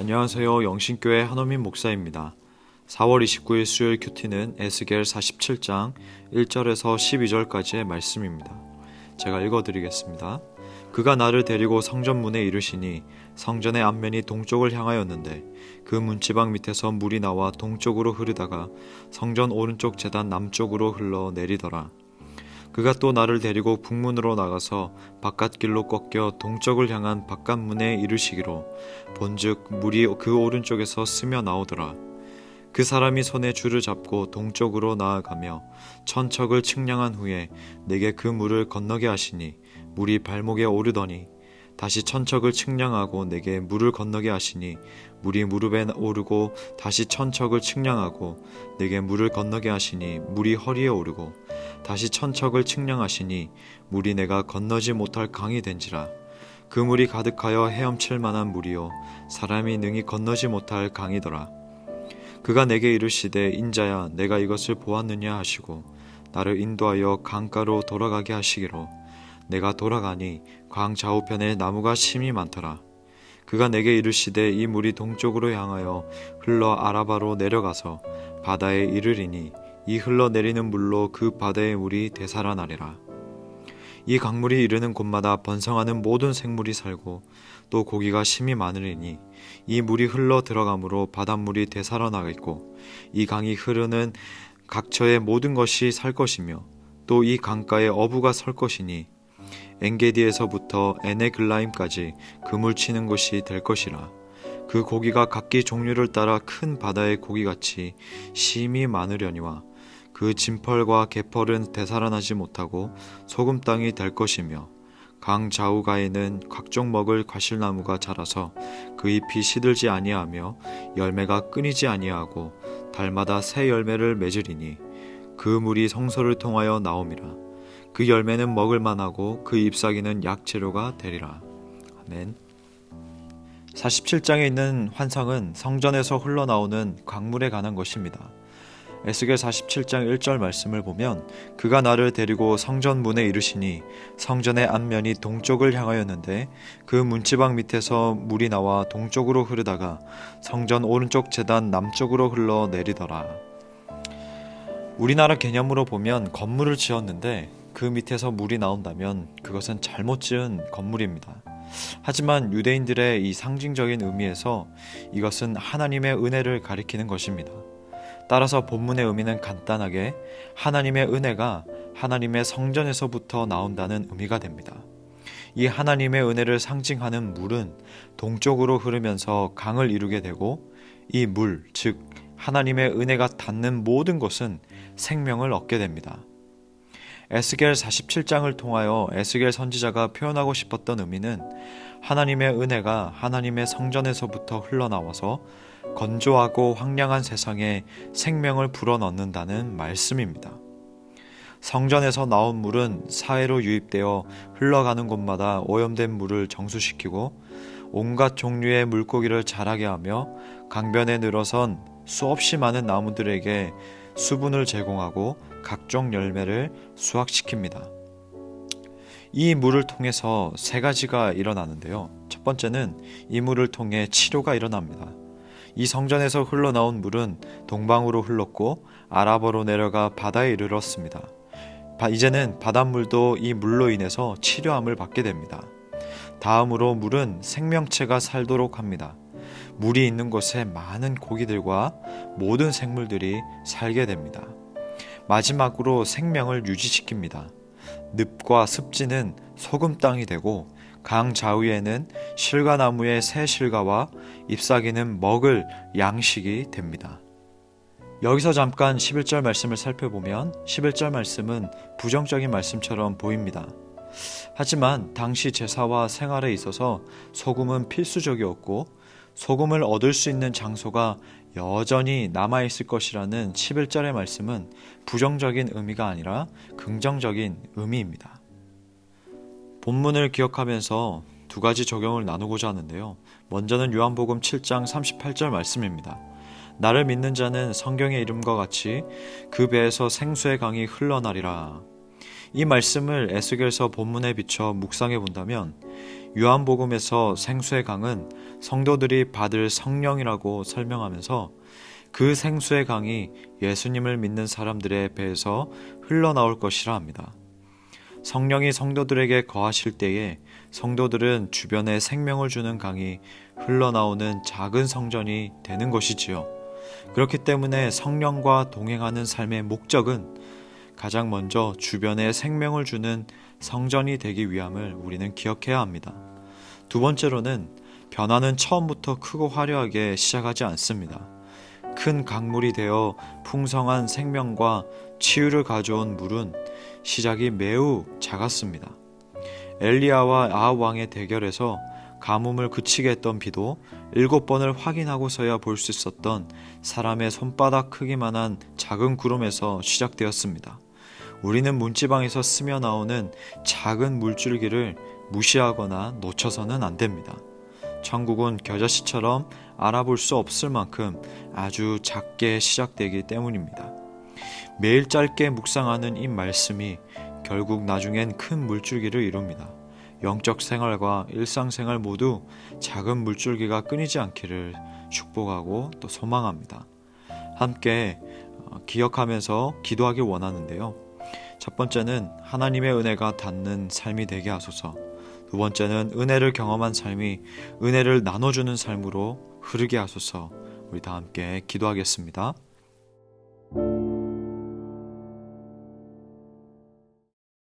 안녕하세요. 영신교회 한호민 목사입니다. 4월 29일 수요일 큐티는 에스겔 47장 1절에서 12절까지의 말씀입니다. 제가 읽어드리겠습니다. 그가 나를 데리고 성전문에 이르시니 성전의 앞면이 동쪽을 향하였는데 그 문지방 밑에서 물이 나와 동쪽으로 흐르다가 성전 오른쪽 제단 남쪽으로 흘러 내리더라. 그가 또 나를 데리고 북문으로 나가서 바깥길로 꺾여 동쪽을 향한 바깥문에 이르시기로 본즉 물이 그 오른쪽에서 스며 나오더라. 그 사람이 손에 줄을 잡고 동쪽으로 나아가며 천척을 측량한 후에 내게 그 물을 건너게 하시니 물이 발목에 오르더니 다시 천척을 측량하고 내게 물을 건너게 하시니 물이 무릎에 오르고 다시 천척을 측량하고 내게 물을 건너게 하시니 물이 허리에 오르고 다시 천척을 측량하시니 물이 내가 건너지 못할 강이 된지라. 그 물이 가득하여 헤엄칠 만한 물이요 사람이 능히 건너지 못할 강이더라. 그가 내게 이르시되 인자야 내가 이것을 보았느냐 하시고 나를 인도하여 강가로 돌아가게 하시기로 내가 돌아가니 강 좌우편에 나무가 심이 많더라. 그가 내게 이르시되 이 물이 동쪽으로 향하여 흘러 아라바로 내려가서 바다에 이르리니 이 흘러내리는 물로 그 바다의 물이 되살아나리라. 이 강물이 이르는 곳마다 번성하는 모든 생물이 살고 또 고기가 심이 많으리니 이 물이 흘러 들어가므로 바닷물이 되살아나겠고 이 강이 흐르는 각처의 모든 것이 살 것이며 또 이 강가에 어부가 설 것이니 엔게디에서부터 에네글라임까지 그물 치는 곳이 될 것이라. 그 고기가 각기 종류를 따라 큰 바다의 고기같이 심이 많으려니와 그 진펄과 개펄은 되살아나지 못하고 소금 땅이 될 것이며 강 좌우가에는 각종 먹을 과실나무가 자라서 그 잎이 시들지 아니하며 열매가 끊이지 아니하고 달마다 새 열매를 맺으리니 그 물이 성소를 통하여 나옴이라. 그 열매는 먹을 만하고 그 잎사귀는 약재료가 되리라. 아멘. 47장에 있는 환상은 성전에서 흘러나오는 강물에 관한 것입니다. 에스겔 47장 1절 말씀을 보면 그가 나를 데리고 성전 문에 이르시니 성전의 앞면이 동쪽을 향하였는데 그 문지방 밑에서 물이 나와 동쪽으로 흐르다가 성전 오른쪽 제단 남쪽으로 흘러 내리더라. 우리나라 개념으로 보면 건물을 지었는데 그 밑에서 물이 나온다면 그것은 잘못 지은 건물입니다. 하지만 유대인들의 이 상징적인 의미에서 이것은 하나님의 은혜를 가리키는 것입니다. 따라서 본문의 의미는 간단하게 하나님의 은혜가 하나님의 성전에서부터 나온다는 의미가 됩니다. 이 하나님의 은혜를 상징하는 물은 동쪽으로 흐르면서 강을 이루게 되고 이 물, 즉 하나님의 은혜가 닿는 모든 곳은 생명을 얻게 됩니다. 에스겔 47장을 통하여 에스겔 선지자가 표현하고 싶었던 의미는 하나님의 은혜가 하나님의 성전에서부터 흘러나와서 건조하고 황량한 세상에 생명을 불어넣는다는 말씀입니다. 성전에서 나온 물은 사해로 유입되어 흘러가는 곳마다 오염된 물을 정수시키고 온갖 종류의 물고기를 자라게 하며 강변에 늘어선 수없이 많은 나무들에게 수분을 제공하고 각종 열매를 수확시킵니다. 이 물을 통해서 세 가지가 일어나는데요. 첫 번째는 이 물을 통해 치료가 일어납니다. 이 성전에서 흘러나온 물은 동방으로 흘렀고 아라바로 내려가 바다에 이르렀습니다. 이제는 바닷물도 이 물로 인해서 치료함을 받게 됩니다. 다음으로 물은 생명체가 살도록 합니다. 물이 있는 곳에 많은 고기들과 모든 생물들이 살게 됩니다. 마지막으로 생명을 유지시킵니다. 늪과 습지는 소금 땅이 되고 강 좌우에는 실과나무의 새 실과와 잎사귀는 먹을 양식이 됩니다. 여기서 잠깐 11절 말씀을 살펴보면 11절 말씀은 부정적인 말씀처럼 보입니다. 하지만 당시 제사와 생활에 있어서 소금은 필수적이었고 소금을 얻을 수 있는 장소가 여전히 남아있을 것이라는 11절의 말씀은 부정적인 의미가 아니라 긍정적인 의미입니다. 본문을 기억하면서 두 가지 적용을 나누고자 하는데요. 먼저는 요한복음 7장 38절 말씀입니다. 나를 믿는 자는 성경의 이름과 같이 그 배에서 생수의 강이 흘러나리라. 이 말씀을 에스겔서 본문에 비춰 묵상해 본다면 요한복음에서 생수의 강은 성도들이 받을 성령이라고 설명하면서 그 생수의 강이 예수님을 믿는 사람들의 배에서 흘러나올 것이라 합니다. 성령이 성도들에게 거하실 때에 성도들은 주변에 생명을 주는 강이 흘러나오는 작은 성전이 되는 것이지요. 그렇기 때문에 성령과 동행하는 삶의 목적은 가장 먼저 주변에 생명을 주는 성전이 되기 위함을 우리는 기억해야 합니다. 두 번째로는 변화는 처음부터 크고 화려하게 시작하지 않습니다. 큰 강물이 되어 풍성한 생명과 치유를 가져온 물은 시작이 매우 작았습니다. 엘리야와 아합 왕의 대결에서 가뭄을 그치게 했던 비도 7번을 확인하고서야 볼 수 있었던 사람의 손바닥 크기만한 작은 구름에서 시작되었습니다. 우리는 문지방에서 스며 나오는 작은 물줄기를 무시하거나 놓쳐서는 안 됩니다. 천국은 겨자씨처럼 알아볼 수 없을 만큼 아주 작게 시작되기 때문입니다. 매일 짧게 묵상하는 이 말씀이 결국 나중엔 큰 물줄기를 이룹니다. 영적 생활과 일상생활 모두 작은 물줄기가 끊이지 않기를 축복하고 또 소망합니다. 함께 기억하면서 기도하길 원하는데요. 첫 번째는 하나님의 은혜가 닿는 삶이 되게 하소서. 두 번째는 은혜를 경험한 삶이 은혜를 나눠주는 삶으로 흐르게 하소서. 우리 다 함께 기도하겠습니다.